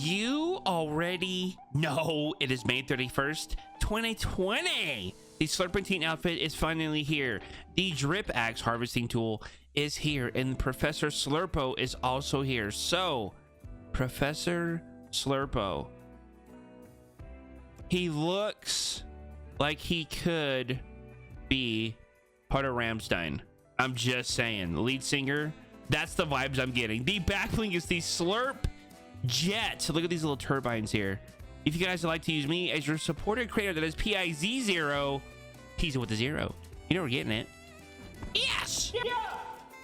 you already know it is May 31st, 2020? The Slurpentine outfit is finally here. The drip axe harvesting tool is here, and Professor Slurpo is also here. So, Professor Slurpo, he looks like he could be part of Rammstein. I'm just saying, lead singer. That's the vibes I'm getting. The Backbling is the Slurp Jet. Look at these little turbines here. If you guys would like to use me as your supporter creator, that is PIZO, PIZO with a 0. You know we're getting it. Yes! Yeah.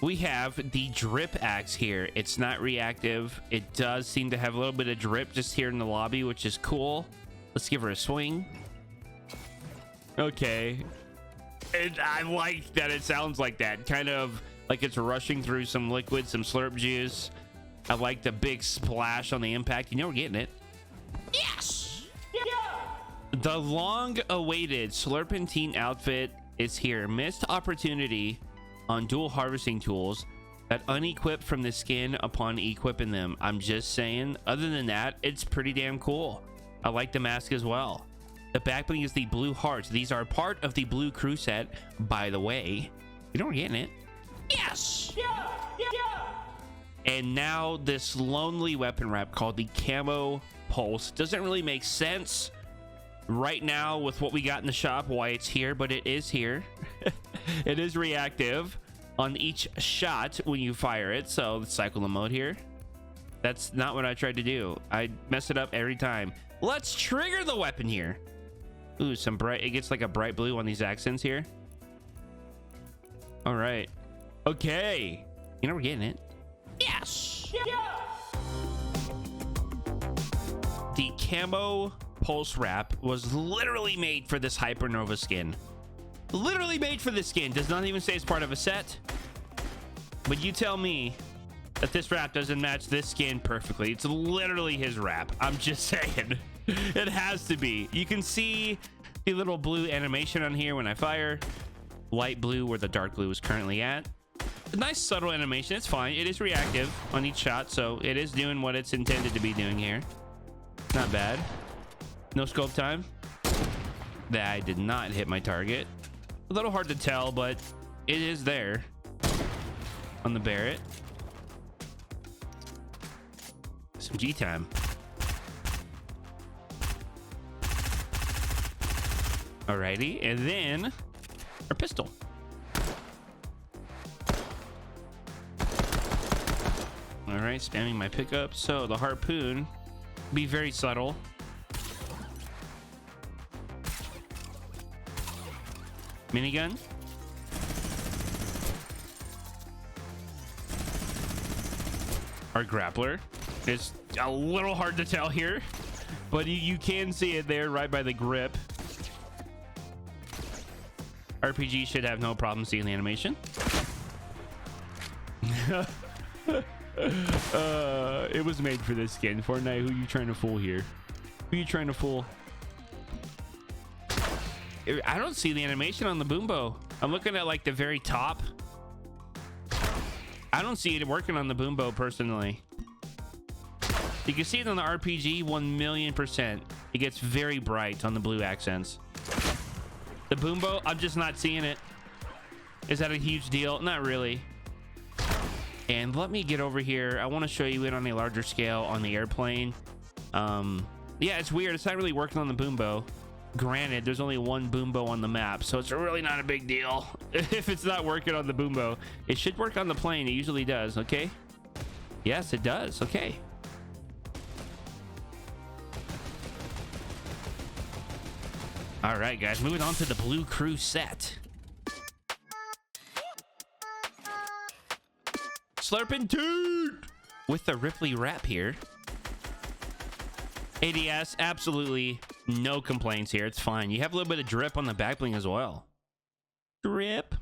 We have the drip axe here. It's not reactive. It does seem to have a little bit of drip just here in the lobby, which is cool. Let's give her a swing. Okay. And I like that it sounds like that. Kind of like it's rushing through some liquid, some slurp juice. I like the big splash on the impact. You know we're getting it. Yes! Yeah! The long-awaited Slurpentine outfit is here. Missed opportunity on dual harvesting tools that unequip from the skin upon equipping them. I'm just saying. Other than that, it's pretty damn cool. I like the mask as well. The Backbling is the blue hearts. These are part of the blue crew set, by the way. You know we're getting it. Yes! Yeah! And now this lonely weapon wrap called the Camo Pulse. Doesn't really make sense right now with what we got in the shop, why it's here, but it is here. It is reactive on each shot when you fire it. So let's cycle the mode here. That's not what I tried to do. I mess it up every time. Let's trigger the weapon here. Ooh, some bright, it gets like a bright blue on these accents here. All right. Okay. You know we're getting it. Yes! Yeah! The Camo Pulse wrap was literally made for this Hypernova skin. Literally made for this skin. Does not even say it's part of a set. But you tell me that this wrap doesn't match this skin perfectly. It's literally his wrap. I'm just saying. It has to be. You can see the little blue animation on here when I fire. Light blue where the dark blue is currently at. A nice subtle animation. It's fine. It is reactive on each shot, so it is doing what it's intended to be doing here. Not bad. No scope time. That I did not hit my target. A little hard to tell, but it is there on the Barrett. Some G time. Alrighty, and then our pistol. All right, spamming my pickup. So the harpoon, be very subtle. Minigun. Our grappler. It's a little hard to tell here, but you can see it there right by the grip. RPG should have no problem seeing the animation. It was made for this skin. Fortnite, who you trying to fool here? Who you trying to fool? I don't see the animation on the boombo. I'm looking at like the very top. I don't see it working on the boombo personally. You can see it on the RPG 1,000,000%. It gets very bright on the blue accents. The boombo, I'm just not seeing it. Is that a huge deal? Not really. And let me get over here. I want to show you it on a larger scale on the airplane. Yeah, it's weird. It's not really working on the boombo. Granted, there's only one boombo on the map, so it's really not a big deal if it's not working on the boombo. It should work on the plane. It usually does. Okay. Yes, it does. Okay. All right, guys, moving on to the blue crew set. Slurpentine with the Ripley wrap here. ADS, absolutely no complaints here. It's fine. You have a little bit of drip on the Backbling as well. Drip.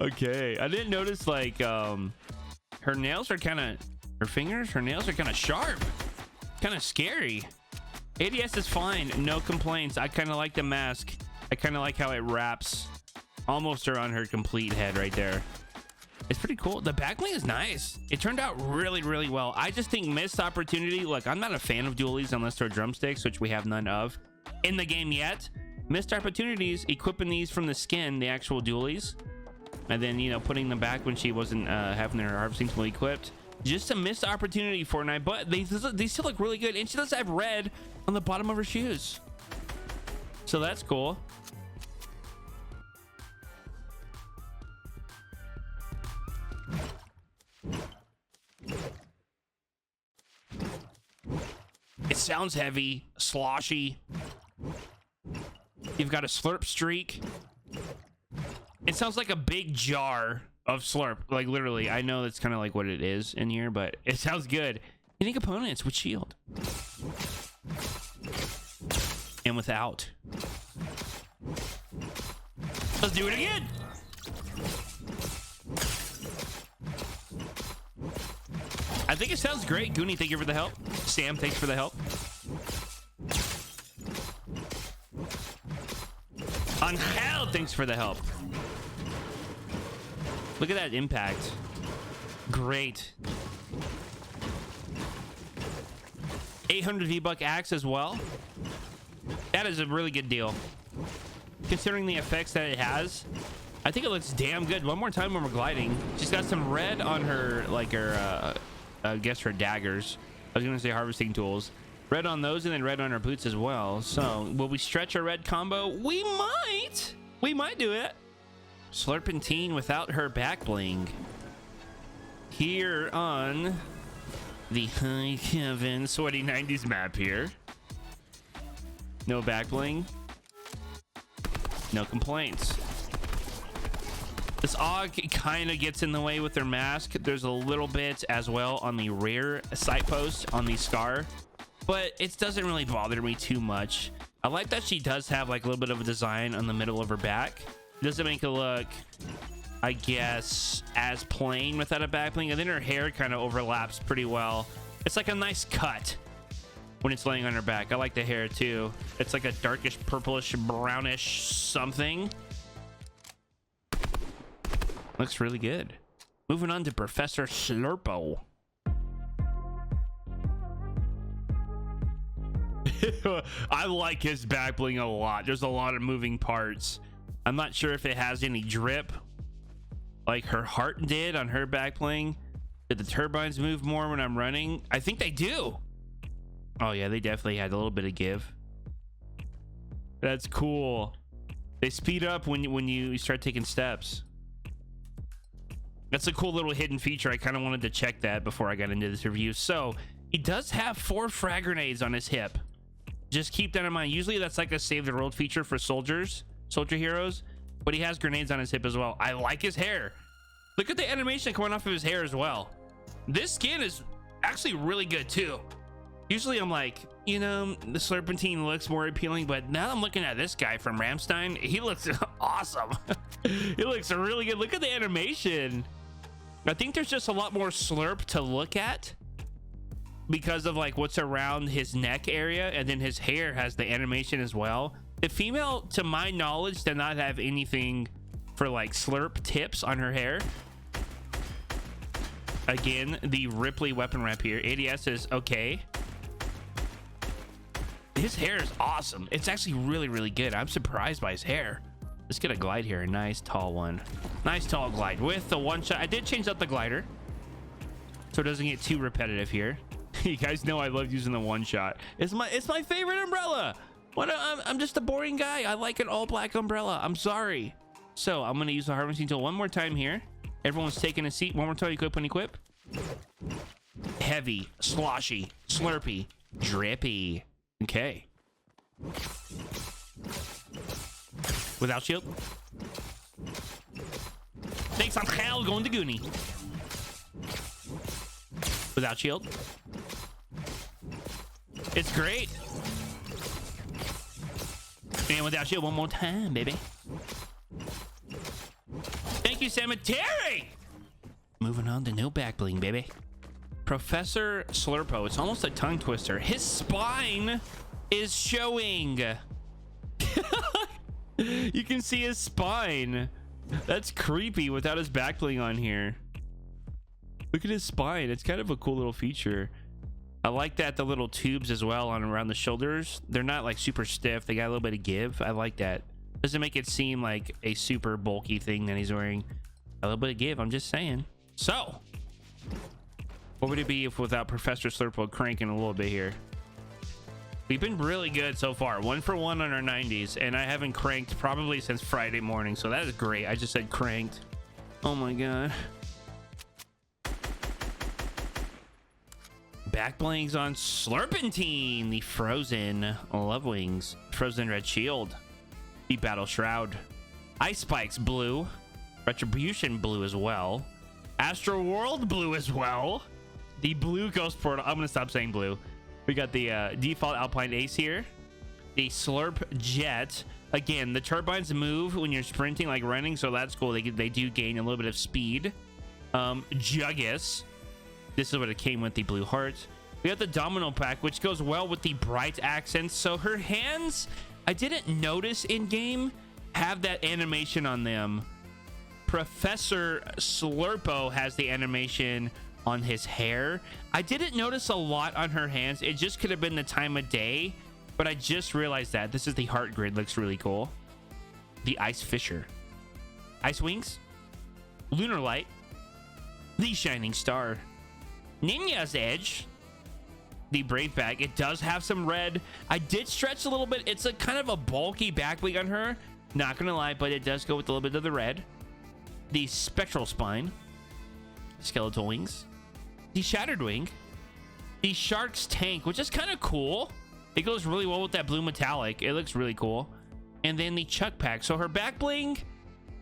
Okay, I didn't notice like her nails are kind of, her nails are kind of sharp, kind of scary. ADS is fine, no complaints. I kind of like the mask. I kind of like how it wraps almost around her complete head right there. It's pretty cool. The backbling is nice. It turned out really, really well. I just think missed opportunity. Look, I'm not a fan of dualies unless they're drumsticks, which we have none of in the game yet. Missed opportunities equipping these from the skin, the actual dualies, and then, you know, putting them back when she wasn't having her harvesting tool equipped. Just a missed opportunity, Fortnite, but they still look really good. And she does have red on the bottom of her shoes, so that's cool. It sounds heavy, sloshy. You've got a slurp streak. It sounds like a big jar of slurp, like literally. I know that's kind of like what it is in here, but it sounds good. Any components with shield and without. Let's do it again. I think it sounds great. Goonie, thank you for the help. Sam, thanks for the help. Angel, thanks for the help. Look at that impact. Great. 800 V-Buck axe as well. That is a really good deal. Considering the effects that it has, I think it looks damn good. One more time when we're gliding. She's got some red on her, like her, I guess her daggers. I was gonna say harvesting tools. Red on those, and then red on her boots as well. So will we stretch our red combo? We might. We might do it. Slurpentine without her back bling. Here on the Hi Kevin sweaty 90s map here. No back bling. No complaints. This AUG kind of gets in the way with their mask. There's a little bit as well on the rear sight post on the Scar, but it doesn't really bother me too much. I like that she does have like a little bit of a design on the middle of her back. It doesn't make it look, I guess, as plain without a back bling, and then her hair kind of overlaps pretty well. It's like a nice cut when it's laying on her back. I like the hair too. It's like a darkish purplish brownish something. Looks really good. Moving on to Professor Slurpo. I like his back bling a lot. There's a lot of moving parts. I'm not sure if it has any drip like her heart did on her back bling. Did the turbines move more when I'm running? I think they do. Oh yeah, they definitely had a little bit of give. That's cool. They speed up when you start taking steps. That's a cool little hidden feature. I kind of wanted to check that before I got into this review. So he does have 4 frag grenades on his hip. Just keep that in mind. Usually that's like a save the world feature for soldier heroes, but he has grenades on his hip as well. I like his hair. Look at the animation coming off of his hair as well. This skin is actually really good too. Usually I'm like, you know, the Slurpentine looks more appealing, but now I'm looking at this guy from Ramstein. He looks awesome. He looks really good. Look at the animation. I think there's just a lot more slurp to look at because of like what's around his neck area, and then his hair has the animation as well. The female, to my knowledge, did not have anything for like slurp tips on her hair. Again, the Ripley weapon wrap here. ADS is okay. His hair is awesome. It's actually really, really good. I'm surprised by his hair. Let's get a glide here. A nice tall one. Nice tall glide with the one shot. I did change up the glider so it doesn't get too repetitive here. You guys know I love using the one shot. It's my favorite umbrella. I'm just a boring guy. I like an all black umbrella. I'm sorry. So I'm gonna use the harvesting tool one more time here. Everyone's taking a seat. One more time. Equip and equip. Heavy, sloshy, slurpy, drippy. Okay. Without shield. Thanks on hell going to Goonie. Without shield. It's great. And without shield one more time, baby. Thank you, Cemetery. Moving on to no back bling, baby. Professor Slurpo. It's almost a tongue twister. His spine is showing. You can see his spine. That's creepy without his back bling on here. Look at his spine. It's kind of a cool little feature. I like that the little tubes as well on around the shoulders, they're not like super stiff. They got a little bit of give. I like that. Doesn't make it seem like a super bulky thing that he's wearing. A little bit of give, I'm just saying. So what would it be if without Professor Slurpo cranking a little bit here? We've been really good so far, 1 for 1 on our 90s, and I haven't cranked probably since Friday morning, so that is great. I just said cranked. Oh my god. Backblings on Slurpentine, the frozen love wings, frozen red shield, the battle shroud, ice spikes blue, retribution blue as well, astral world blue as well, the blue ghost portal. I'm gonna stop saying blue. We got the default alpine ace here, the slurp jet. Again, the turbines move when you're sprinting like running, so that's cool. They do gain a little bit of speed. Juggus. This is what it came with, the blue heart. We got the domino pack, which goes well with the bright accents. So her hands, I didn't notice in game, have that animation on them. Professor Slurpo has the animation on his hair. I didn't notice a lot on her hands. It just could have been the time of day, but I just realized that. This is the heart grid, looks really cool. The ice fisher, ice wings, lunar light, the shining star, Ninja's edge, the brave bag. It does have some red. I did stretch a little bit. It's a kind of a bulky back wing on her, not gonna lie, but it does go with a little bit of the red. The spectral spine, skeletal wings, the shattered wing, the shark's tank, which is kind of cool. It goes really well with that blue metallic. It looks really cool. And then the chuck pack. So her back bling,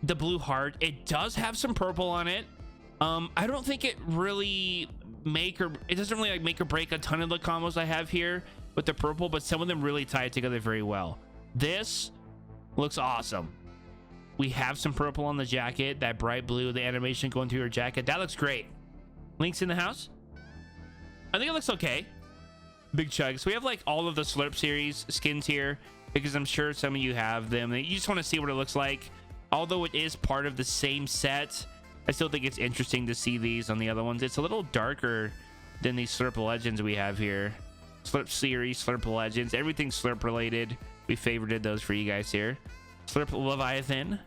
the blue heart, it does have some purple on it. I don't think it really it doesn't really like make or break a ton of the combos I have here with the purple, but some of them really tie it together very well. This looks awesome. We have some purple on the jacket, that bright blue, the animation going through her jacket. That looks great. Links in the house. I think it looks okay. Big chugs. We have like all of the Slurp series skins here because I'm sure some of you have them. You just want to see what it looks like. Although it is part of the same set, I still think it's interesting to see these on the other ones. It's a little darker than these Slurp Legends we have here. Slurp series, Slurp Legends, everything Slurp related. We favorited those for you guys here. Slurp Leviathan.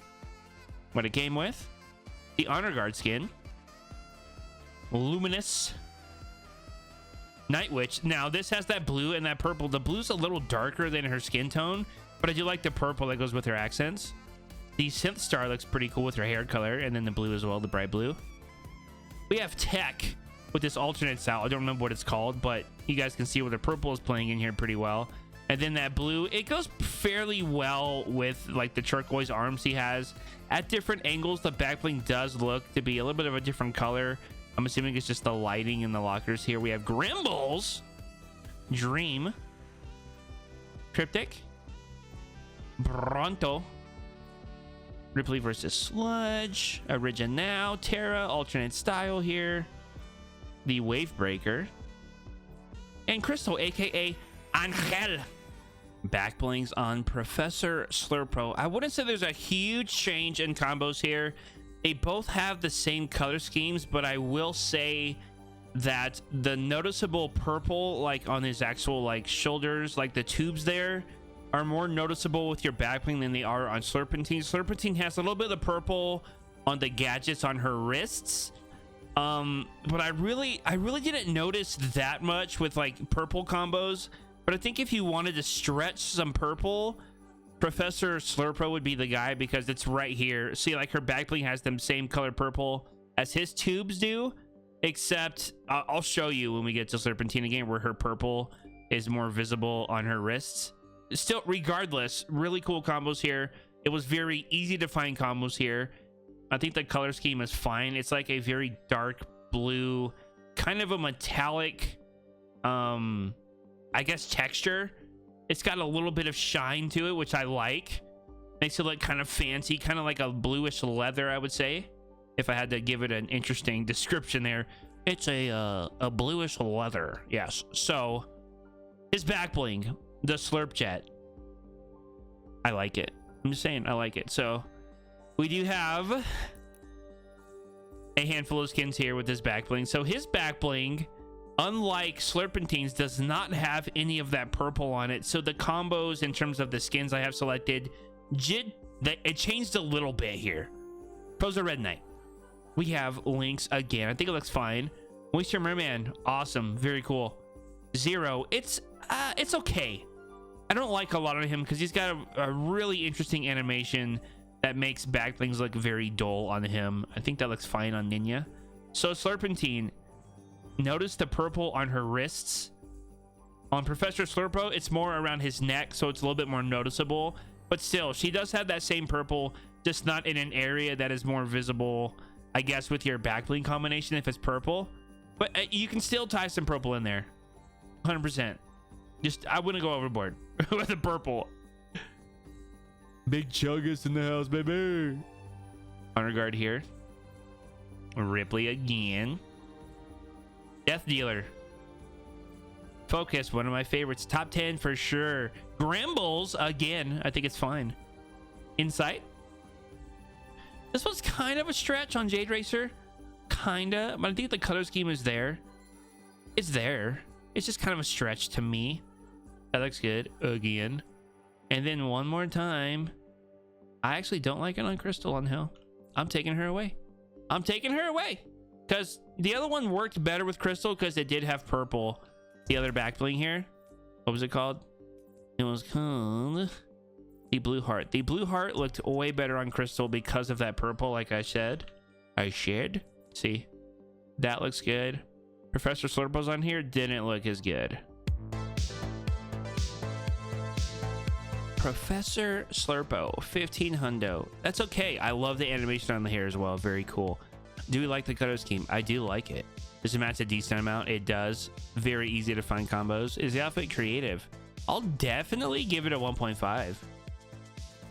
What it came with. The Honor Guard skin. Luminous. Night Witch. Now this has that blue and that purple. The blue's a little darker than her skin tone, but I do like the purple that goes with her accents. The synth star looks pretty cool with her hair color, and then the blue as well, the bright blue. We have Tech with this alternate style. I don't remember what it's called, but you guys can see where the purple is playing in here pretty well. And then that blue, it goes fairly well with like the turquoise arms he has. At different angles, the backbling does look to be a little bit of a different color. I'm assuming it's just the lighting in the lockers here. We have Grimbles, Dream, Cryptic, Bronto, Ripley versus Sludge, Original, Terra, alternate style here, the Wave Breaker, and Crystal, aka Angel. Backblings on Professor Slurpo. I wouldn't say there's a huge change in combos here. They both have the same color schemes, but I will say that the noticeable purple, like on his actual like shoulders, like the tubes there, are more noticeable with your backbling than they are on Slurpentine. Slurpentine has a little bit of purple on the gadgets on her wrists, but I really didn't notice that much with like purple combos. But I think if you wanted to stretch some purple, Professor Slurpo would be the guy because it's right here. See, like her backbling has the same color purple as his tubes do, except I'll show you when we get to Slurpentine again where her purple is more visible on her wrists. Still, regardless, really cool combos here. It was very easy to find combos here. I think the color scheme is fine. It's like a very dark blue, kind of a metallic, I guess texture. It's got a little bit of shine to it, which I like. Makes it look kind of fancy, kind of like a bluish leather, I would say, if I had to give it an interesting description there. It's a bluish leather, yes. So his back bling, the Slurp Jet, I like it. I'm just saying, I like it. So we do have a handful of skins here with his Backbling. So his Backbling, unlike Slurpentine's, does not have any of that purple on it. So the combos in terms of the skins I have selected, it changed a little bit here. Pros of Red Knight. We have Lynx again. I think it looks fine. Moisture Merman, awesome, very cool. Zero, it's okay. I don't like a lot of him because he's got a really interesting animation that makes Backblings look very dull on him. I think that looks fine on Ninja. So Slurpentine, notice the purple on her wrists. On Professor Slurpo, it's more around his neck, so it's a little bit more noticeable. But still, she does have that same purple, just not in an area that is more visible, I guess, with your Backbling combination if it's purple. But you can still tie some purple in there. 100%. Just, I wouldn't go overboard with the purple. Big Chuggus in the house, baby. Honor Guard here. Ripley again. Death Dealer. Focus, one of my favorites. Top 10 for sure. Grambles again. I think it's fine. Insight. This was kind of a stretch on Jade Racer. Kinda. But I think the color scheme is there. It's there. It's just kind of a stretch to me. That looks good. Again. And then one more time. I actually don't like it on Crystal on Hill. I'm taking her away. I'm taking her away. Because the other one worked better with Crystal because it did have purple. The other Backbling here. What was it called? It was called the Blue Heart. The Blue Heart looked way better on Crystal because of that purple, like I said. See? That looks good. Professor Slurpo's on here. Didn't look as good. Professor Slurpo, 15 hundo. That's okay. I love the animation on the hair as well. Very cool. Do we like the color scheme? I do like it. Does it match a decent amount? It does. Very easy to find combos. Is the outfit creative? I'll definitely give it a 1.5.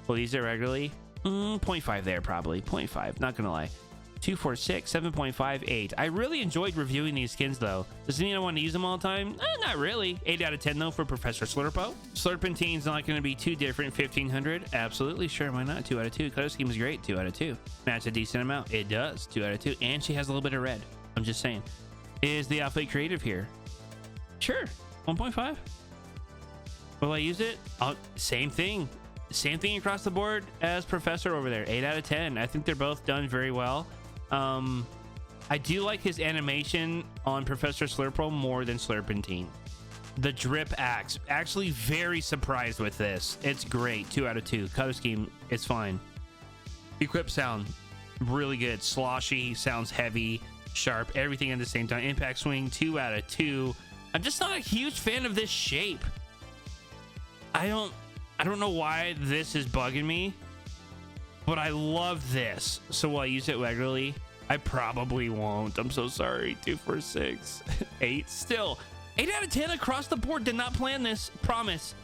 Will use it regularly? 0.5 there, probably. 0.5, not gonna lie. 246, 7.58. I really enjoyed reviewing these skins though. Does anyone want to use them all the time? Not really. 8 out of 10 though for Professor Slurpo. Slurpentine's not going to be too different. 1500. Absolutely sure. Why not? 2 out of 2. Color scheme is great. 2 out of 2. Match a decent amount. It does. 2 out of 2. And she has a little bit of red. I'm just saying. Is the outfit creative here? Sure. 1.5. Will I use it? Same thing. Same thing across the board as Professor over there. 8 out of 10. I think they're both done very well. I do like his animation on Professor Slurpo more than Slurpentine. The drip axe, actually very surprised with this. It's great. 2 out of 2. Color scheme, it's fine. Equip sound, really good. Sloshy, sounds heavy, sharp, everything at the same time. Impact swing, 2 out of 2. I'm just not a huge fan of this shape. I don't know why this is bugging me, but I love this. So will I use it regularly? I probably won't. I'm so sorry. 2, 4, 6, 8. Still, 8 out of 10 across the board. Did not plan this. Promise.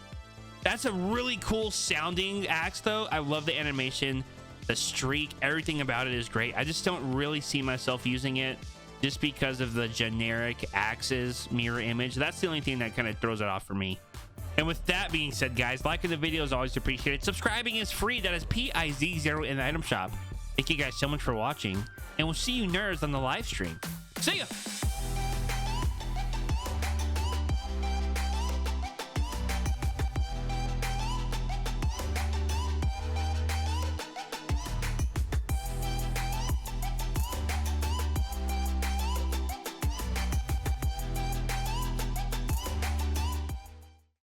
That's a really cool sounding axe, though. I love the animation, the streak. Everything about it is great. I just don't really see myself using it just because of the generic axes mirror image. That's the only thing that kind of throws it off for me. And with that being said, guys, liking the video is always appreciated. Subscribing is free. That is PIZO in the item shop. Thank you guys so much for watching, and we'll see you nerds on the live stream. See ya.